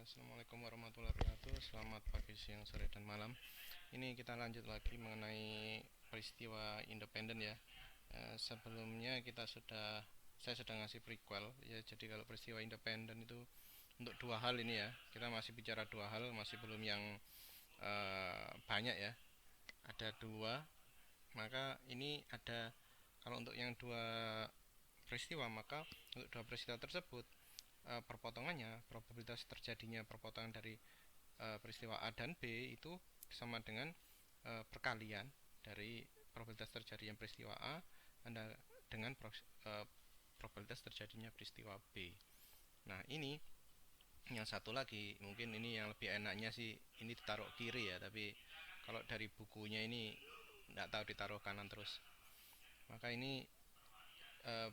Assalamualaikum warahmatullahi wabarakatuh. Selamat pagi, siang, sore, dan malam. Ini kita lanjut lagi mengenai peristiwa independen ya. Sebelumnya saya sudah ngasih prequel ya. Jadi kalau peristiwa independen itu untuk dua hal ini ya. Kita masih bicara dua hal, masih belum yang banyak ya. Ada dua. Maka ini ada, kalau untuk yang dua peristiwa, maka untuk dua peristiwa tersebut perpotongannya, probabilitas terjadinya perpotongan dari peristiwa A dan B itu sama dengan perkalian dari probabilitas terjadinya peristiwa A dengan probabilitas terjadinya peristiwa B. Nah, ini yang satu lagi, mungkin ini yang lebih enaknya sih ini ditaruh kiri ya, tapi kalau dari bukunya ini nggak tahu ditaruh kanan terus. Maka ini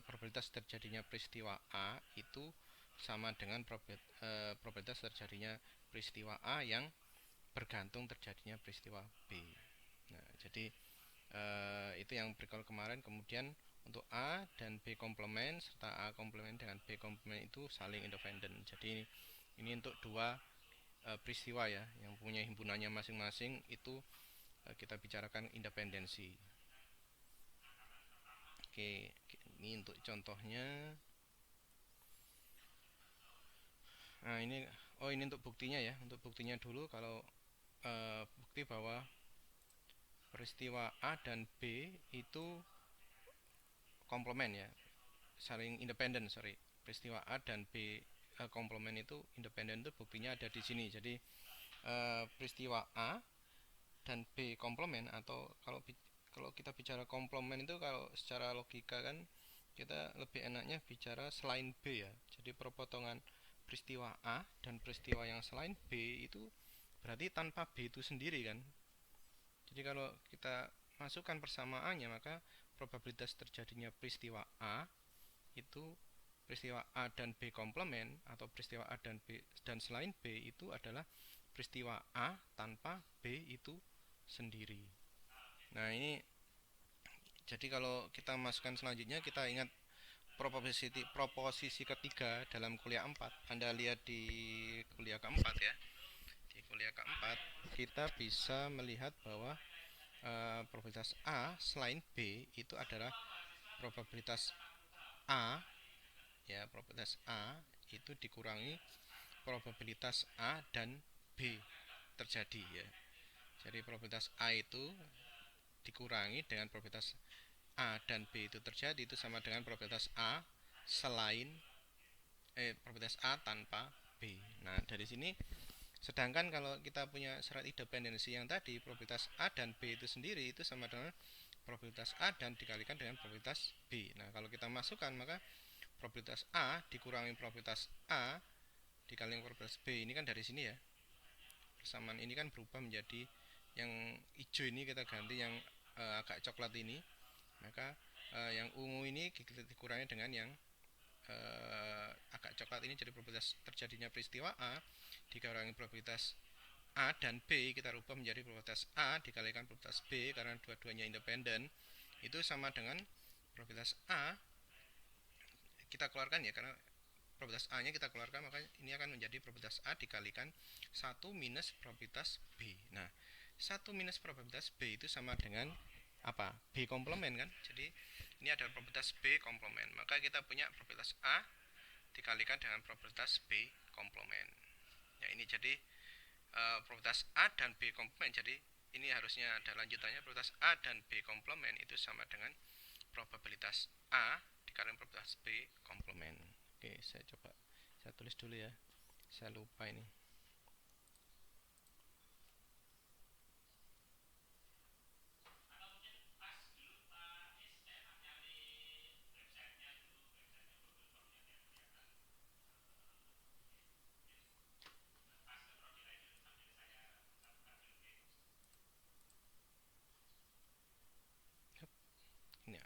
probabilitas terjadinya peristiwa A itu sama dengan probabilitas terjadinya peristiwa A yang bergantung terjadinya peristiwa B. Nah, jadi itu yang berikut kemarin. Kemudian untuk A dan B komplement serta A komplement dengan B komplement itu saling independen. Jadi ini untuk dua peristiwa ya yang punya himpunannya masing-masing itu kita bicarakan independensi. Oke, ini untuk contohnya. Nah, ini untuk buktinya ya. Untuk buktinya dulu, kalau bukti bahwa peristiwa A dan B itu komplement ya, saling independen, sorry. Peristiwa A dan B komplement itu independen, itu buktinya ada di sini. Jadi peristiwa A dan B komplement, atau kalau kita bicara komplement itu kalau secara logika kan kita lebih enaknya bicara selain B ya. Jadi perpotongan peristiwa A dan peristiwa yang selain B itu berarti tanpa B itu sendiri kan. Jadi kalau kita masukkan persamaannya, maka probabilitas terjadinya peristiwa A itu peristiwa A dan B komplement, atau peristiwa A dan B dan selain B itu adalah peristiwa A tanpa B itu sendiri. Nah, ini jadi kalau kita masukkan selanjutnya, kita ingat proposisi ketiga dalam kuliah 4. Anda lihat di kuliah keempat ya. Di kuliah keempat kita bisa melihat bahwa probabilitas A selain B itu adalah probabilitas A ya, probabilitas A itu dikurangi probabilitas A dan B terjadi ya. Jadi probabilitas A itu dikurangi dengan probabilitas A dan B itu terjadi, itu sama dengan probabilitas A selain probabilitas A tanpa B. Nah, dari sini, sedangkan kalau kita punya syarat independensi yang tadi, probabilitas A dan B itu sendiri itu sama dengan probabilitas A dan dikalikan dengan probabilitas B. Nah, kalau kita masukkan, maka probabilitas A dikurangi probabilitas A dikalikan probabilitas B ini kan dari sini ya. Persamaan ini kan berubah menjadi yang hijau ini kita ganti yang agak coklat ini. Maka yang ungu ini dikurangi dengan yang agak coklat ini, jadi probabilitas terjadinya peristiwa A dikurangi probabilitas A dan B kita rubah menjadi probabilitas A dikalikan probabilitas B, karena dua-duanya independen, itu sama dengan probabilitas A kita keluarkan ya, karena probabilitas A nya kita keluarkan, maka ini akan menjadi probabilitas A dikalikan 1 minus probabilitas B. Nah, 1 minus probabilitas B itu sama dengan apa? B komplement kan. Jadi ini ada probabilitas B komplement, maka kita punya probabilitas A dikalikan dengan probabilitas B komplement. Ya, ini jadi probabilitas A dan B komplement. Jadi ini harusnya ada lanjutannya, probabilitas A dan B komplement itu sama dengan probabilitas A dikalikan probabilitas B komplement. Oke, saya tulis dulu ya. Saya lupa ini. Ini ya.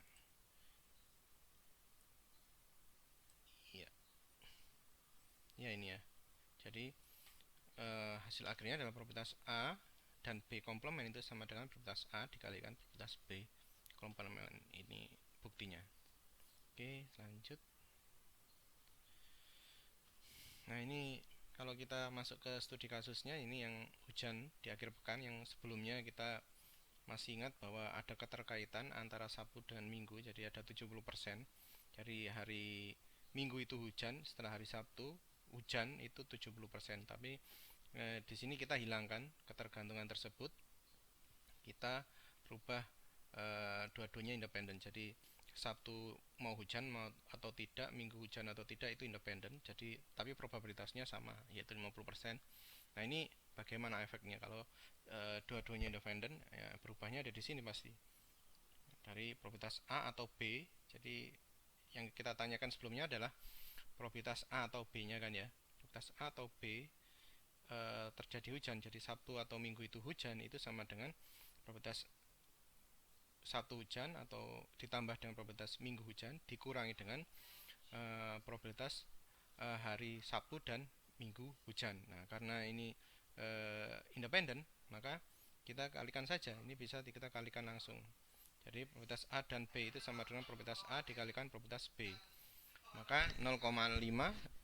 Iya. Ya, ini ya. Jadi hasil akhirnya adalah probabilitas A dan B komplement itu sama dengan probabilitas A dikalikan probabilitas B komplement. Ini buktinya. Oke, lanjut. Nah, ini kalau kita masuk ke studi kasusnya, ini yang hujan di akhir pekan yang sebelumnya kita masih ingat bahwa ada keterkaitan antara Sabtu dan Minggu, jadi ada 70%. Jadi hari Minggu itu hujan, setelah hari Sabtu hujan itu 70%. Tapi di sini kita hilangkan ketergantungan tersebut, kita rubah dua-duanya independen. Jadi Sabtu mau hujan mau atau tidak, Minggu hujan atau tidak itu independen. Jadi tapi probabilitasnya sama, yaitu 50%. Nah, ini bagaimana efeknya kalau dua-duanya independen? Ya, berubahnya ada di sini pasti. Dari probabilitas A atau B. Jadi yang kita tanyakan sebelumnya adalah probabilitas A atau B-nya kan ya. Probabilitas A atau B terjadi hujan. Jadi Sabtu atau Minggu itu hujan itu sama dengan probabilitas Sabtu hujan atau ditambah dengan probabilitas Minggu hujan dikurangi dengan probabilitas hari Sabtu dan Minggu hujan. Nah, karena ini independen, maka kita kalikan saja. Ini bisa kita kalikan langsung. Jadi probabilitas A dan B itu sama dengan probabilitas A dikalikan probabilitas B. Maka 0,5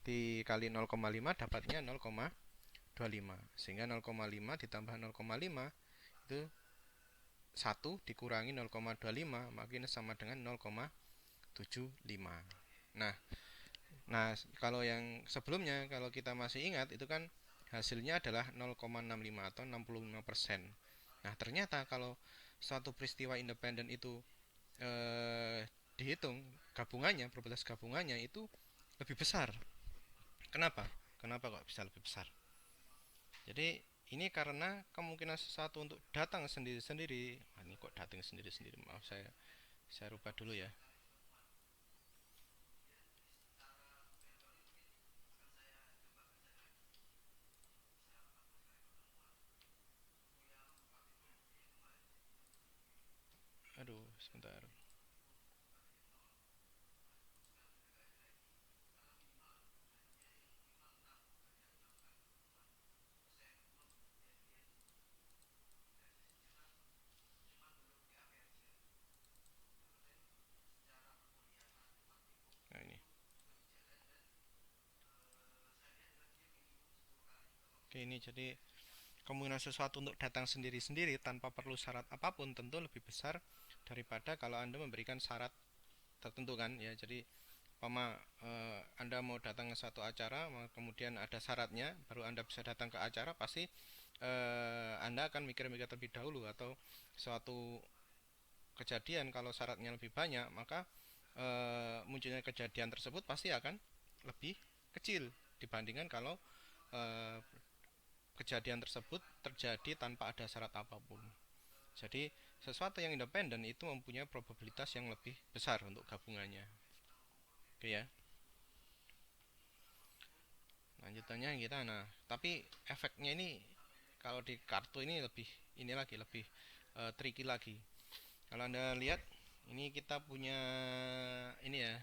dikali 0,5 dapatnya 0,25. Sehingga 0,5 ditambah 0,5 itu 1 dikurangi 0,25 makin sama dengan 0,75. Nah, kalau yang sebelumnya kalau kita masih ingat itu kan hasilnya adalah 0,65 atau 65%. Nah, ternyata kalau suatu peristiwa independen itu dihitung gabungannya, probabilitas gabungannya itu lebih besar. Kenapa? Kenapa kok bisa lebih besar? Jadi ini karena kemungkinan sesuatu untuk datang sendiri-sendiri. Ini kok datang sendiri-sendiri? Maaf, saya rubah dulu ya. Aduh, sebentar. Nah, ini. Oke, ini jadi kemungkinan sesuatu untuk datang sendiri-sendiri tanpa perlu syarat apapun tentu lebih besar daripada kalau Anda memberikan syarat tertentu kan ya. Jadi Anda mau datang ke suatu acara, kemudian ada syaratnya, baru Anda bisa datang ke acara, pasti Anda akan mikir-mikir terlebih dahulu. Atau suatu kejadian kalau syaratnya lebih banyak, maka munculnya kejadian tersebut pasti akan lebih kecil dibandingkan kalau eh, kejadian tersebut terjadi tanpa ada syarat apapun. Jadi sesuatu yang independen itu mempunyai probabilitas yang lebih besar untuk gabungannya. Oke ya. Lanjutannya kita, nah tapi efeknya ini kalau di kartu ini lebih, ini lagi lebih tricky lagi. Kalau Anda lihat ini kita punya ini ya,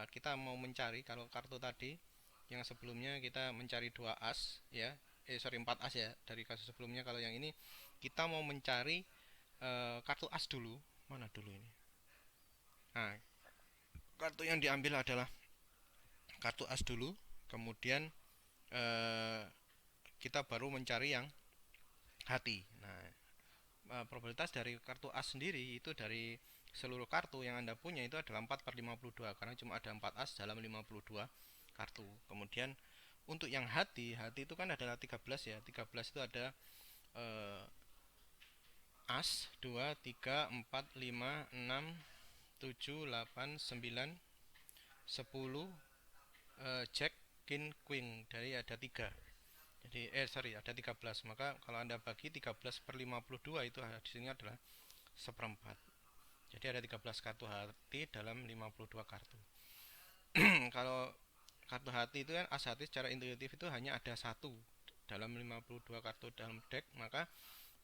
kita mau mencari, kalau kartu tadi yang sebelumnya kita mencari 2 as ya, 4 as ya dari kasus sebelumnya. Kalau yang ini kita mau mencari kartu as dulu. Mana dulu ini? Nah, kartu yang diambil adalah kartu as dulu, kemudian eh, kita baru mencari yang hati. Nah, probabilitas dari kartu as sendiri itu dari seluruh kartu yang Anda punya itu adalah 4 per 52 karena cuma ada 4 as dalam 52 kartu. Kemudian untuk yang hati, hati itu kan adalah 13 ya. 13 itu ada eh, as 2, 3, 4, 5, 6, 7, 8, 9, 10, jack, king, queen. Dari ada 3. Jadi ada 13. Maka kalau Anda bagi 13 per 52 itu di sini adalah seperempat. Jadi ada 13 kartu hati dalam 52 kartu. Kalau kartu hati itu kan as hati secara intuitif itu hanya ada satu dalam 52 kartu dalam deck, maka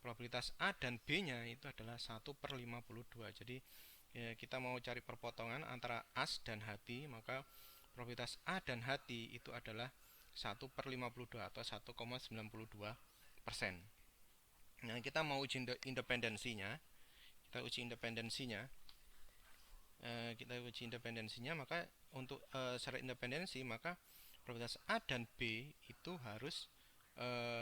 probabilitas A dan B-nya itu adalah 1/52. Jadi ya, kita mau cari perpotongan antara as dan hati, maka probabilitas A dan hati itu adalah 1/52 atau 1,92%. Nah, kita mau uji independensinya. Kita uji independensinya. Maka untuk syarat independensi, maka probabilitas A dan B itu harus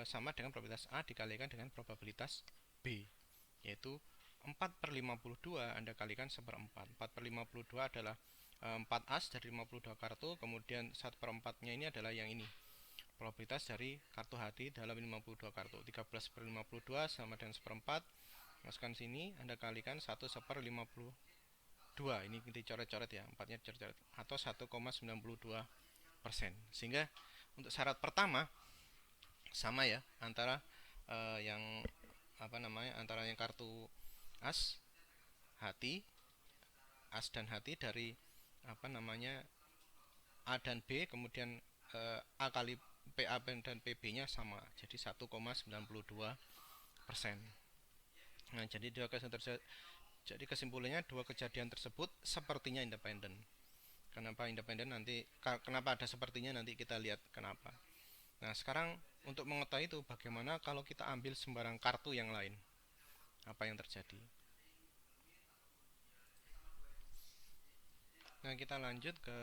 sama dengan probabilitas A dikalikan dengan probabilitas B, yaitu 4/52 Anda kalikan 1/4. 4/52 adalah 4 as dari 52 kartu, kemudian 1/4-nya ini adalah yang ini, probabilitas dari kartu hati dalam 52 kartu. 13/52 sama dengan 1/4, masukkan sini, Anda kalikan 1/52, ini dicoret-coret ya, 4-nya dicoret-coret, atau 1,92%. Sehingga untuk syarat pertama sama ya, antara yang antara yang kartu as hati, as dan hati dari A dan B, kemudian A kali PA dan PB-nya sama, jadi 1,92%. Nah, jadi kesimpulannya dua kejadian tersebut sepertinya independen. Kenapa independen nanti? Kenapa ada sepertinya, nanti kita lihat kenapa. Nah, sekarang untuk mengetahui itu, bagaimana kalau kita ambil sembarang kartu yang lain? Apa yang terjadi? Nah, kita lanjut ke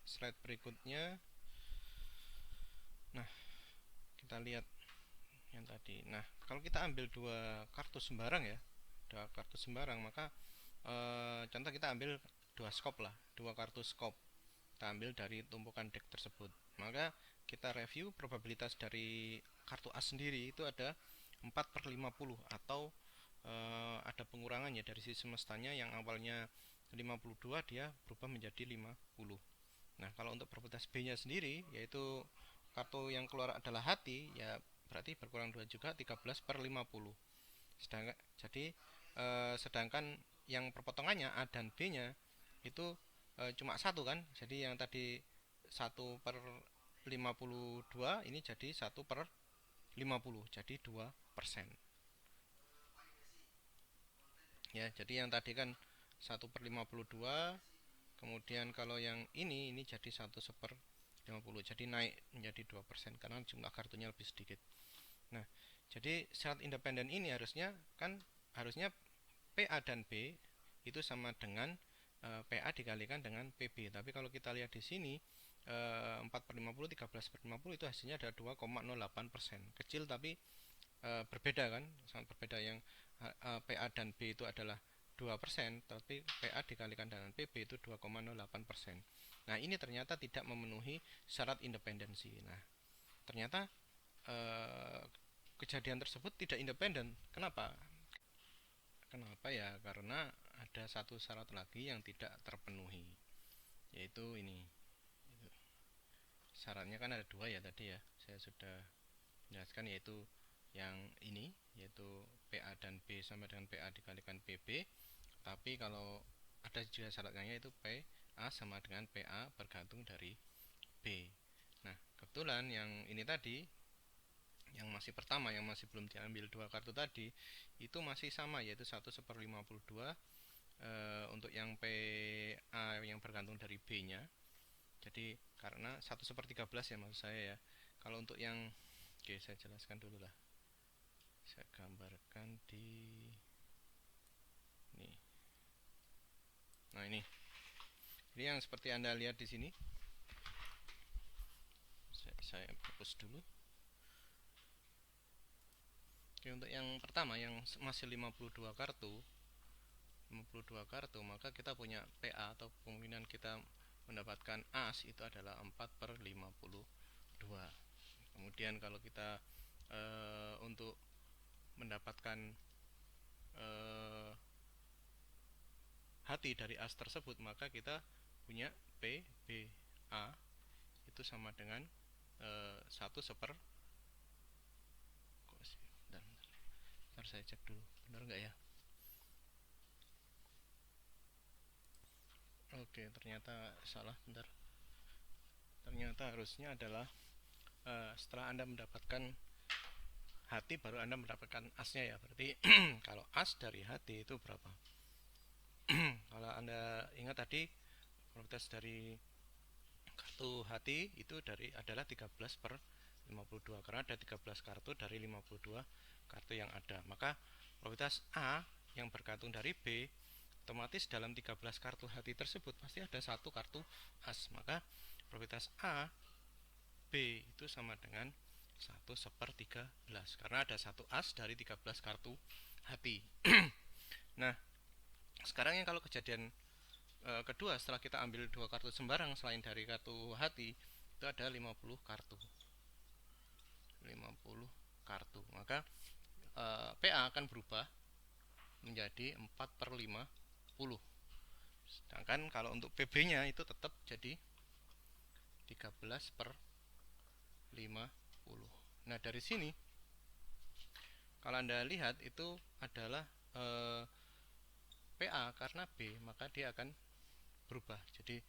slide berikutnya. Nah, kita lihat yang tadi. Nah, kalau kita ambil dua kartu sembarang ya, maka contoh kita ambil dua skop lah, dua kartu skop. Kita ambil dari tumpukan deck tersebut. Maka kita review probabilitas dari kartu A sendiri itu ada 4/50, atau ada pengurangannya dari sisi semestanya, yang awalnya 52 dia berubah menjadi 50. Nah, kalau untuk probabilitas B-nya sendiri, yaitu kartu yang keluar adalah hati, ya berarti berkurang 2 juga, 13/50. Sedangkan yang perpotongannya A dan B-nya itu cuma satu kan, jadi yang tadi 1/52 ini jadi 1/50, jadi 2%. Ya, jadi yang tadi kan 1/52, kemudian kalau yang ini jadi 1/50, jadi naik menjadi 2% karena jumlah kartunya lebih sedikit. Nah, jadi syarat independen ini harusnya PA dan B itu sama dengan PA dikalikan dengan PB. Tapi kalau kita lihat di sini 4/50, 13/50 itu hasilnya ada 2,08%. Kecil tapi berbeda kan, sangat berbeda. Yang PA dan B itu adalah 2%, tapi PA dikalikan dengan PB itu 2,08%. Nah, ini ternyata tidak memenuhi syarat independensi. Nah, ternyata kejadian tersebut tidak independen. Kenapa? Kenapa ya? Karena ada satu syarat lagi yang tidak terpenuhi, yaitu ini. Syaratnya kan ada dua ya tadi ya, saya sudah jelaskan, yaitu yang ini, yaitu PA dan B sama dengan PA dikalikan PB. Tapi kalau ada juga syaratnya, yaitu PA sama dengan PA bergantung dari B. Nah, kebetulan yang ini tadi, yang masih pertama, yang masih belum diambil dua kartu tadi, itu masih sama, yaitu 1/52 untuk yang PA yang bergantung dari B-nya. Jadi karena 1/13 ya maksud saya ya. Kalau untuk yang, oke, saya jelaskan dulu lah. Saya gambarkan di ini. Nah, ini yang seperti Anda lihat di sini. Saya hapus dulu. Oke, untuk yang pertama yang masih 52 kartu, maka kita punya PA atau kemungkinan kita mendapatkan as itu adalah 4/52. Kemudian kalau kita untuk mendapatkan hati dari as tersebut, maka kita punya PBA itu sama dengan 1/. Bentar saya cek dulu, benar nggak ya? Oke, ternyata salah, bentar. Ternyata harusnya adalah setelah Anda mendapatkan hati baru Anda mendapatkan asnya ya. Berarti kalau as dari hati itu berapa? Kalau Anda ingat tadi, probabilitas dari kartu hati itu adalah 13/52, karena ada 13 kartu dari 52 kartu yang ada. Maka probabilitas A yang bergantung dari B, otomatis dalam 13 kartu hati tersebut pasti ada satu kartu as. Maka probabilitas A B itu sama dengan 1/13 karena ada 1 as dari 13 kartu hati. Nah, sekarang yang kalau kejadian kedua setelah kita ambil 2 kartu sembarang selain dari kartu hati itu ada 50 kartu. 50 kartu. Maka PA akan berubah menjadi 4/50. Sedangkan kalau untuk PB-nya itu tetap jadi 13/50. Nah, dari sini kalau Anda lihat itu adalah PA karena B, maka dia akan berubah. Jadi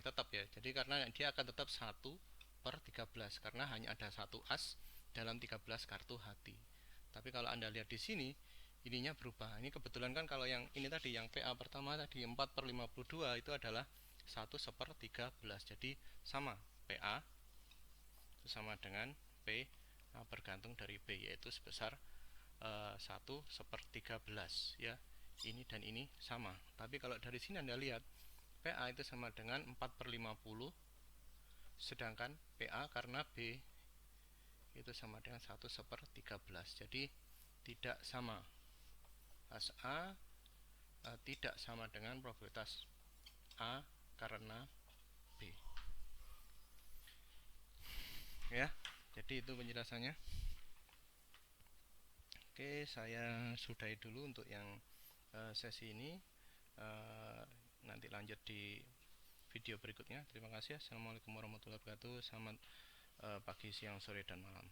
tetap ya. Jadi karena dia akan tetap 1/13 karena hanya ada 1 as dalam 13 kartu hati. Tapi kalau Anda lihat di sini ininya berubah. Ini kebetulan kan kalau yang ini tadi yang PA pertama tadi 4/52 itu adalah 1/13. Jadi sama PA itu sama dengan P bergantung dari B yaitu sebesar 1/13 ya. Ini dan ini sama. Tapi kalau dari sini Anda lihat PA itu sama dengan 4/50, sedangkan PA karena B itu sama dengan 1/13. Jadi tidak sama. As A tidak sama dengan probabilitas A karena B. Ya, jadi itu penjelasannya. Oke, saya sudahi dulu untuk yang sesi ini. Nanti lanjut di video berikutnya. Terima kasih. Assalamualaikum warahmatullahi wabarakatuh. Selamat pagi, siang, sore, dan malam.